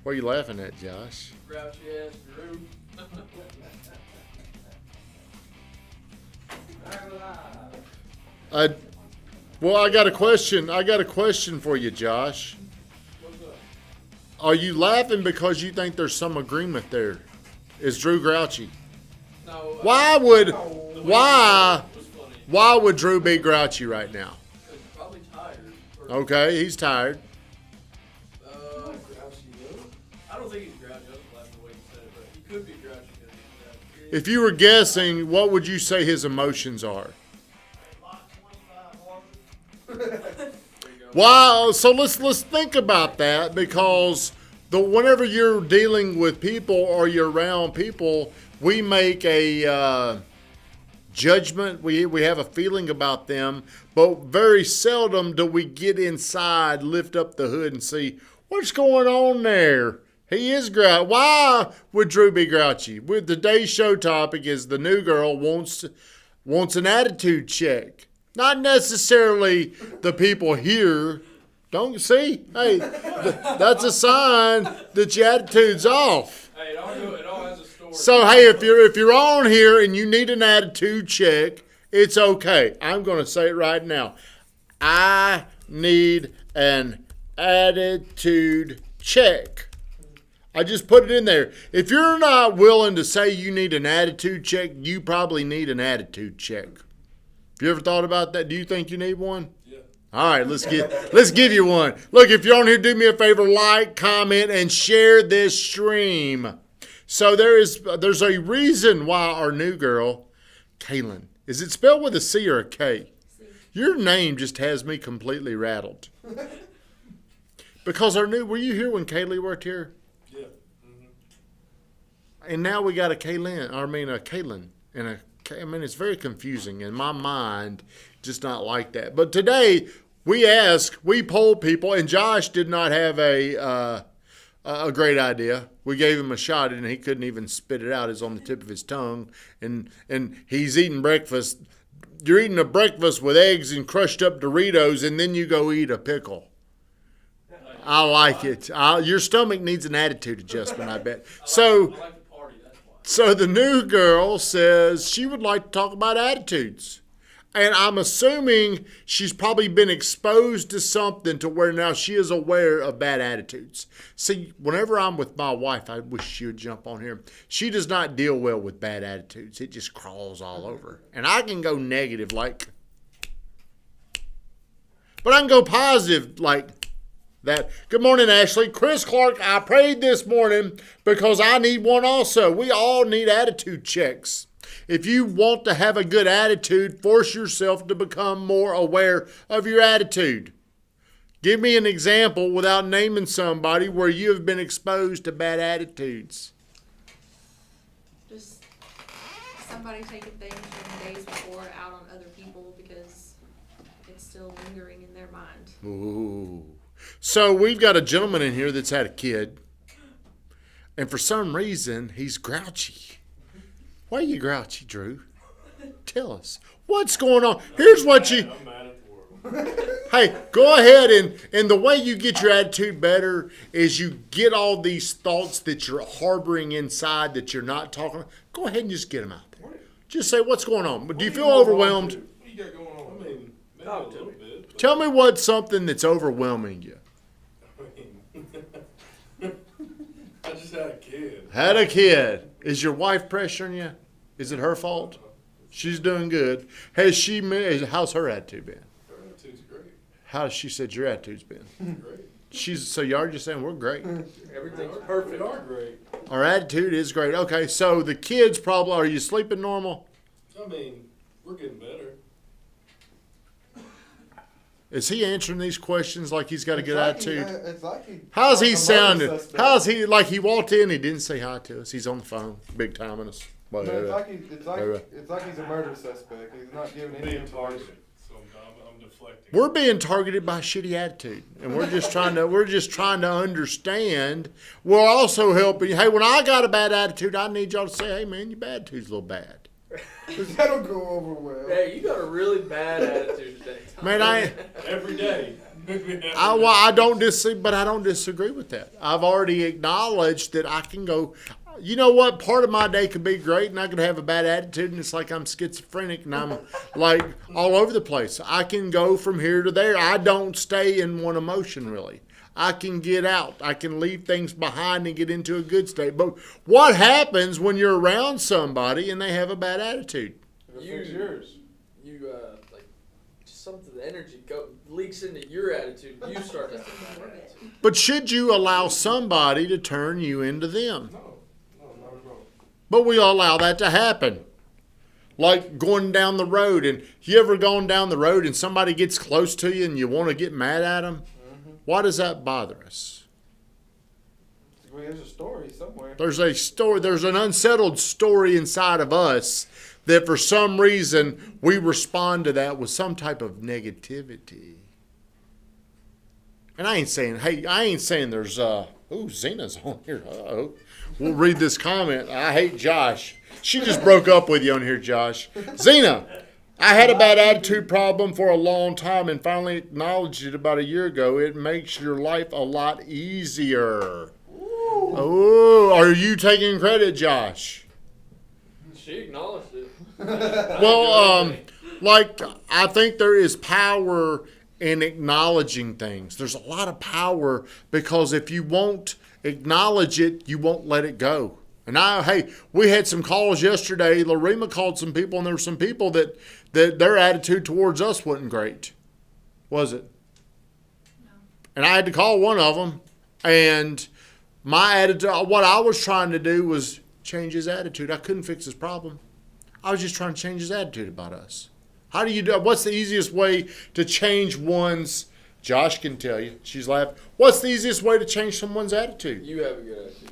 What are you laughing at, Josh? Grouchy ass Drew. Well, I got a question. I got a question for you, Josh. What's up? Are you laughing because you think there's some agreement there? Is Drew grouchy? No. Why would Drew be grouchy right now? He's probably tired. Okay, he's tired. I don't think he's grouchy. I was laughing the way you said it, but he could be grouchy because he's If you were guessing, what would you say his emotions are? Wow. So let's think about that, because whenever you're dealing with people or you're around people, we make a judgment. We have a feeling about them, but very seldom do we get inside, lift up the hood, and see what's going on there. He is grouchy. Why would Drew be grouchy? With today's show topic is the new girl wants an attitude check. Not necessarily the people here. Don't see? Hey, that's a sign that your attitude's off. Hey, it all has a story. So hey, if you're on here and you need an attitude check, it's okay. I'm going to say it right now. I need an attitude check. I just put it in there. If you're not willing to say you need an attitude check, you probably need an attitude check. Have you ever thought about that? Do you think you need one? Yeah. All right, let's give you one. Look, if you're on here, do me a favor, like, comment, and share this stream. So there's a reason why our new girl, Cailynn, is it spelled with a C or a K? C. Your name just has me completely rattled. Because were you here when Kaylee worked here? Yeah. Mm-hmm. And now we got a Cailynn, and it's very confusing in my mind, just not like that. But today we polled people, and Josh did not have a great idea. We gave him a shot, and he couldn't even spit it out. It's on the tip of his tongue, and he's eating breakfast. You're eating a breakfast with eggs and crushed up Doritos, and then you go eat a pickle. I like it. Your stomach needs an attitude adjustment, I bet. So the new girl says she would like to talk about attitudes. And I'm assuming she's probably been exposed to something to where now she is aware of bad attitudes. See, whenever I'm with my wife, I wish she would jump on here. She does not deal well with bad attitudes. It just crawls all over. And I can go negative but I can go positive like that. Good morning, Ashley. Chris Clark, I prayed this morning because I need one also. We all need attitude checks. If you want to have a good attitude, force yourself to become more aware of your attitude. Give me an example without naming somebody where you have been exposed to bad attitudes. Just somebody taking things from the days before out on other people because it's still lingering in their mind. Ooh. So we've got a gentleman in here that's had a kid, and for some reason he's grouchy. Why are you grouchy, Drew? Tell us. What's going on? Here's what you... I'm mad at the world. Hey, go ahead, and the way you get your attitude better is you get all these thoughts that you're harboring inside that you're not talking about. Go ahead and just get them out there. Just say, what's going on? Do you feel overwhelmed? What you got going on? I mean, maybe a little bit. But Tell me what's something that's overwhelming you. I just had a kid. Had a kid. Is your wife pressuring you? Is it her fault? She's doing good. How's her attitude been? Her attitude's great. How she said your attitude's been? Great. So y'all are just saying we're great. Everything's perfect. We are great. Our attitude is great. Okay, so the kids probably, are you sleeping normal? I mean, we're getting better. Is he answering these questions like he's got a good attitude? How's How's he sounding? How's he, like he walked in, he didn't say hi to us. He's on the phone, big timing us. No, it's like he's a murder suspect. He's not giving any Being information. targeted. So I'm deflecting. We're being targeted by shitty attitude, and we're just trying to understand. We're also helping. Hey, when I got a bad attitude, I need y'all to say, "Hey, man, your bad attitude's a little bad." Because that'll go over well. Hey, you got a really bad attitude today, Tommy. Man, Every day. I don't disagree, but I don't disagree with that. I've already acknowledged that I can go. You know what? Part of my day could be great, and I could have a bad attitude, and it's like I'm schizophrenic, and I'm like all over the place. I can go from here to there. I don't stay in one emotion really. I can get out. I can leave things behind and get into a good state. But what happens when you're around somebody and they have a bad attitude? It's yours. Like something, the energy leaks into your attitude. You start to have more attitude. But should you allow somebody to turn you into them? No, not at all. But we allow that to happen. Like going down the road, and you ever gone down the road and somebody gets close to you and you want to get mad at them? Why does that bother us? Well, there's a story somewhere. There's a story. There's an unsettled story inside of us that for some reason we respond to that with some type of negativity. And I ain't saying there's Zena's on here. Uh-oh. We'll read this comment. I hate Josh. She just broke up with you on here, Josh. Zena, I had a bad attitude problem for a long time and finally acknowledged it about a year ago. It makes your life a lot easier. Oh, are you taking credit, Josh? She acknowledged it. Well, like I think there is power in acknowledging things. There's a lot of power because if you won't acknowledge it, you won't let it go. And we had some calls yesterday. Lorema called some people, and there were some people that their attitude towards us wasn't great. Was it? No. And I had to call one of them, and my attitude, what I was trying to do was change his attitude. I couldn't fix his problem. I was just trying to change his attitude about us. How do you do? What's the easiest way to change one's? Josh can tell you. She's laughing. What's the easiest way to change someone's attitude? You have a good attitude.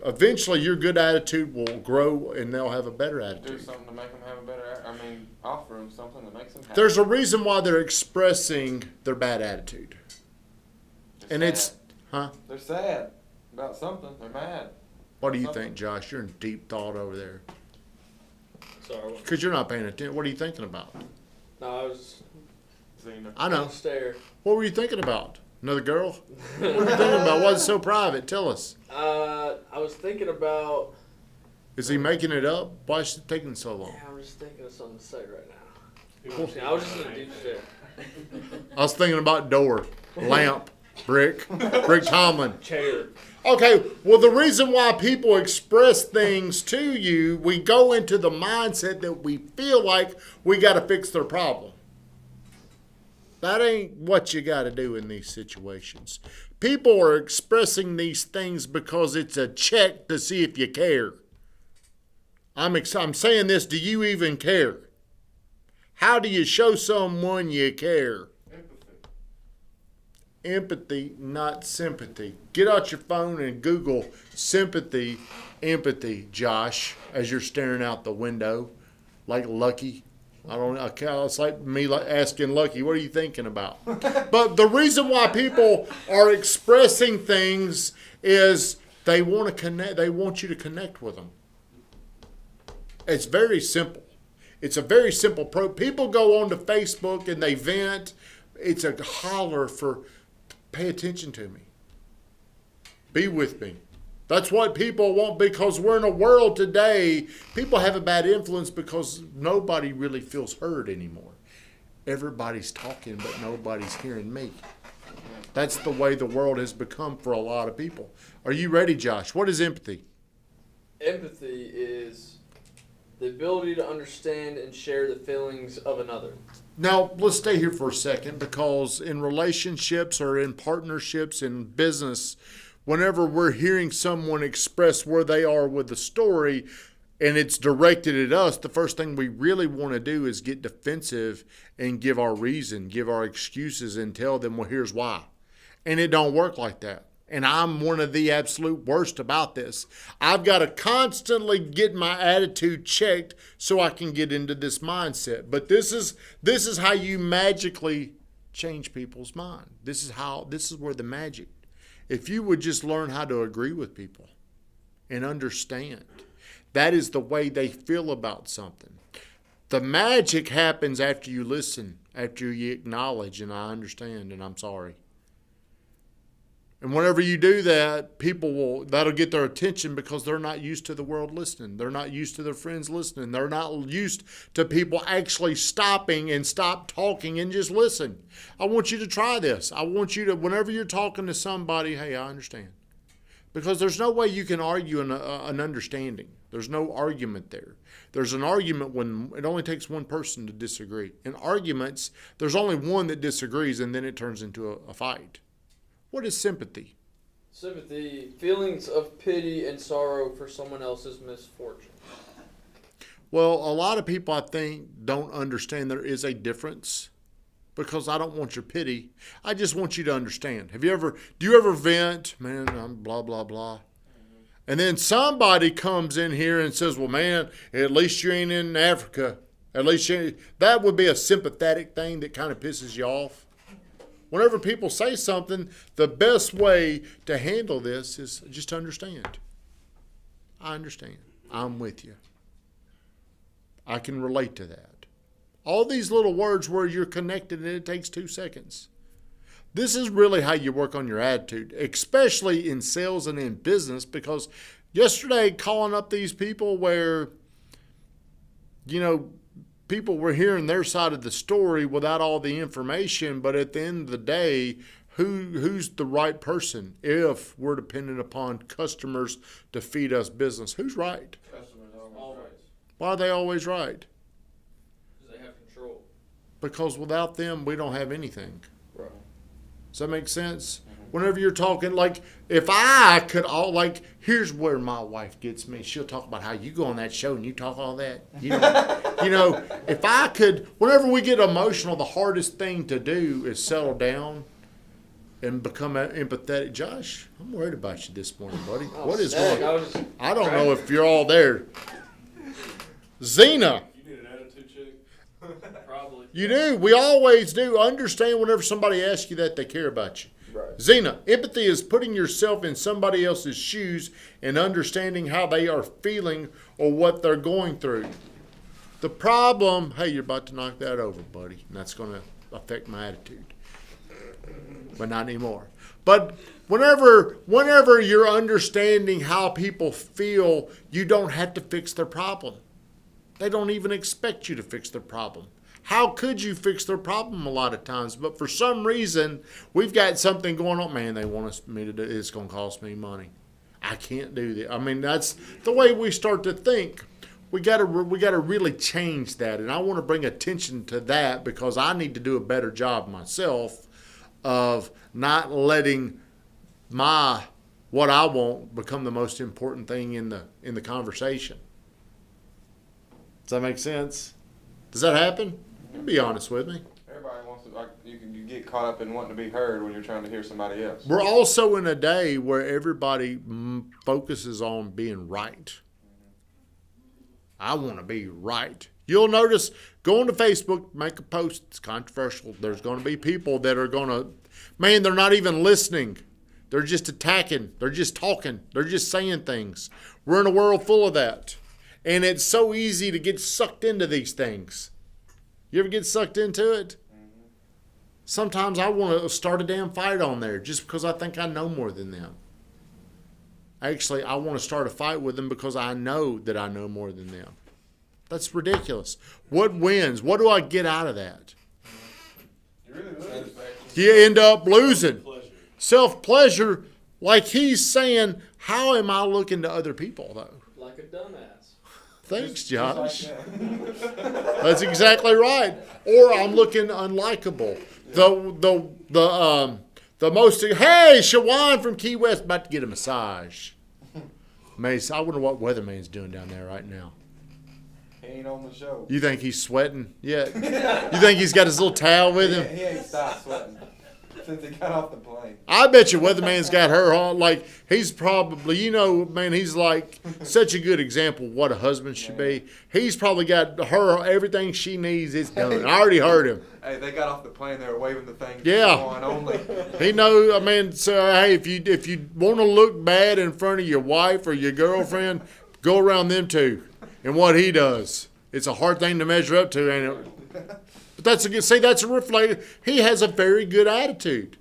Eventually, your good attitude will grow, and they'll have a better Do attitude. something to make them have a better. Offer them something that makes them happy. There's a reason why they're expressing their bad attitude, They're and sad. They're sad about something. They're mad. What do you think, Josh? You're in deep thought over there Sorry. because you're not paying attention. What are you thinking about? No, I was Zena. I know. stare. What were you thinking about? Another girl? What were you thinking about? What's so private? Tell us. I was thinking about. Is he making it up? Why is it taking so long? Yeah, I'm just thinking of something to say right now. I was just in a deep stare. I was thinking about door, lamp, Rick Tomlin. Chair. Okay, well, the reason why people express things to you, we go into the mindset that we feel like we got to fix their problem. That ain't what you got to do in these situations. People are expressing these things because it's a check to see if you care. I'm saying this, do you even care? How do you show someone you care? Empathy, not sympathy. Get out your phone and Google sympathy, empathy, Josh, as you're staring out the window like Lucky. I don't know. It's like me asking Lucky, what are you thinking about? But the reason why people are expressing things is they want to connect. They want you to connect with them. It's very simple. It's a very simple people go onto Facebook and they vent. It's a holler for, pay attention to me. Be with me. That's what people want because we're in a world today, people have a bad influence because nobody really feels heard anymore. Everybody's talking, but nobody's hearing me. That's the way the world has become for a lot of people. Are you ready, Josh? What is empathy? Empathy is the ability to understand and share the feelings of another. Now, let's stay here for a second because in relationships or in partnerships in business, whenever we're hearing someone express where they are with the story and it's directed at us, the first thing we really want to do is get defensive and give our reason, give our excuses and tell them, well, here's why. And it don't work like that. And I'm one of the absolute worst about this. I've got to constantly get my attitude checked so I can get into this mindset. But this is how you magically change people's mind. This is where the magic. If you would just learn how to agree with people and understand, that is the way they feel about something. The magic happens after you listen, after you acknowledge, and I understand, and I'm sorry. And whenever you do that, that'll get their attention because they're not used to the world listening. They're not used to their friends listening. They're not used to people actually stopping and stop talking and just listen. I want you to try this. I want you to, whenever you're talking to somebody, hey, I understand. Because there's no way you can argue an understanding. There's no argument there. There's an argument when it only takes one person to disagree. In arguments, there's only one that disagrees, and then it turns into a fight. What is sympathy? Sympathy, feelings of pity and sorrow for someone else's misfortune. Well, a lot of people, I think, don't understand there is a difference, because I don't want your pity. I just want you to understand. Do you ever vent? Man, I'm blah, blah, blah. And then somebody comes in here and says, well, man, at least you ain't in Africa. That would be a sympathetic thing that kind of pisses you off. Whenever people say something, the best way to handle this is just to understand. I understand. I'm with you. I can relate to that. All these little words where you're connected and it takes 2 seconds. This is really how you work on your attitude, especially in sales and in business, because yesterday calling up these people where, people were hearing their side of the story without all the information, but at the end of the day, who's the right person if we're dependent upon customers to feed us business? Who's right? Customers always right. Why are they always right? Because they have control. Because without them, we don't have anything. Right. Does that make sense? Whenever you're talking, like, if I could here's where my wife gets me. She'll talk about how you go on that show and you talk all that. If I could, whenever we get emotional, the hardest thing to do is settle down and become empathetic. Josh, I'm worried about you this morning, buddy. What is going on? I don't know if you're all there. Zena. You need an attitude check? Probably. You do. We always do. Understand whenever somebody asks you that, they care about you. Right. Zena, empathy is putting yourself in somebody else's shoes and understanding how they are feeling or what they're going through. The problem, hey, you're about to knock that over, buddy, and that's going to affect my attitude. But not anymore. But whenever you're understanding how people feel, you don't have to fix their problem. They don't even expect you to fix their problem. How could you fix their problem a lot of times? But for some reason, we've got something going on. Man, they want me to do it. It's going to cost me money. I can't do that. I mean, that's the way we start to think. We got to really change that. And I want to bring attention to that because I need to do a better job myself of not letting what I want become the most important thing in the conversation. Does that make sense? Does that happen? Be honest with me. Everybody wants to, you get caught up in wanting to be heard when you're trying to hear somebody else. We're also in a day where everybody focuses on being right. I want to be right. You'll notice, go on to Facebook, make a post. It's controversial. There's going to be people that are going to, they're not even listening. They're just attacking. They're just talking. They're just saying things. We're in a world full of that. And it's so easy to get sucked into these things. You ever get sucked into it? Mm-hmm. Sometimes I want to start a damn fight on there just because I think I know more than them. Actually, I want to start a fight with them because I know that I know more than them. That's ridiculous. What wins? What do I get out of that? You really lose. You end up losing. Self-pleasure, like he's saying, how am I looking to other people, though? Like a dumbass. Thanks, Josh. Just like that. That's exactly right. Or I'm looking unlikable. The most, hey, Shawan from Key West about to get a massage. Mace, I wonder what Weatherman's doing down there right now. He ain't on the show. You think he's sweating yet? You think he's got his little towel with him? He ain't stopped sweating since he got off the plane. I bet you Weatherman's got her on. Like, he's probably, he's like such a good example of what a husband should be. He's probably got her, everything she needs is done. I already heard him. Hey, they got off the plane. They were waving the thing. Yeah. On only. He knows, so, hey, if you want to look bad in front of your wife or your girlfriend, go around them two and what he does. It's a hard thing to measure up to, ain't it? But that's a reflection. He has a very good attitude.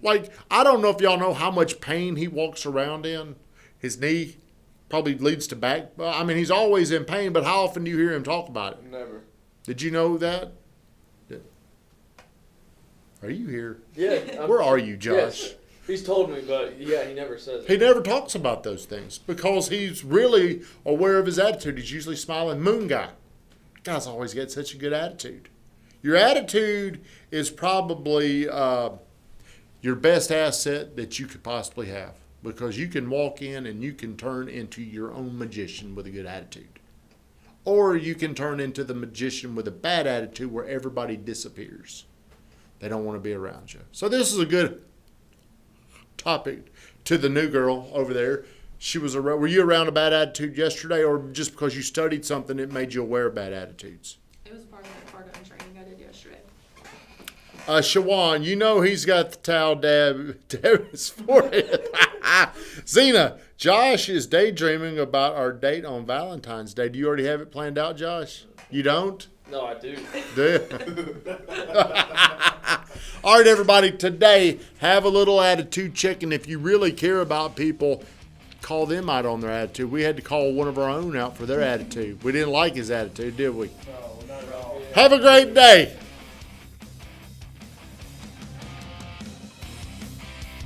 Like, I don't know if y'all know how much pain he walks around in. His knee probably leads to back. I mean, he's always in pain, but how often do you hear him talk about it? Never. Did you know that? Are you here? Yeah. Where are you, Josh? Yes. He's told me, but yeah, he never says He it. never talks about those things because he's really aware of his attitude. He's usually smiling. Moon guy. Guy's always got such a good attitude. Your attitude is probably your best asset that you could possibly have because you can walk in and you can turn into your own magician with a good attitude. Or you can turn into the magician with a bad attitude where everybody disappears. They don't want to be around you. So this is a good topic to the new girl over there. Were you around a bad attitude yesterday, or just because you studied something it made you aware of bad attitudes? It was part of that part-time training I did yesterday. Shawan, you know he's got the towel dab his forehead. Zena, Josh is daydreaming about our date on Valentine's Day. Do you already have it planned out, Josh? You don't? No, I do. Do you? All right, everybody, today, have a little attitude check, and if you really care about people, call them out on their attitude. We had to call one of our own out for their attitude. We didn't like his attitude, did we? No, not at all. Have a great day.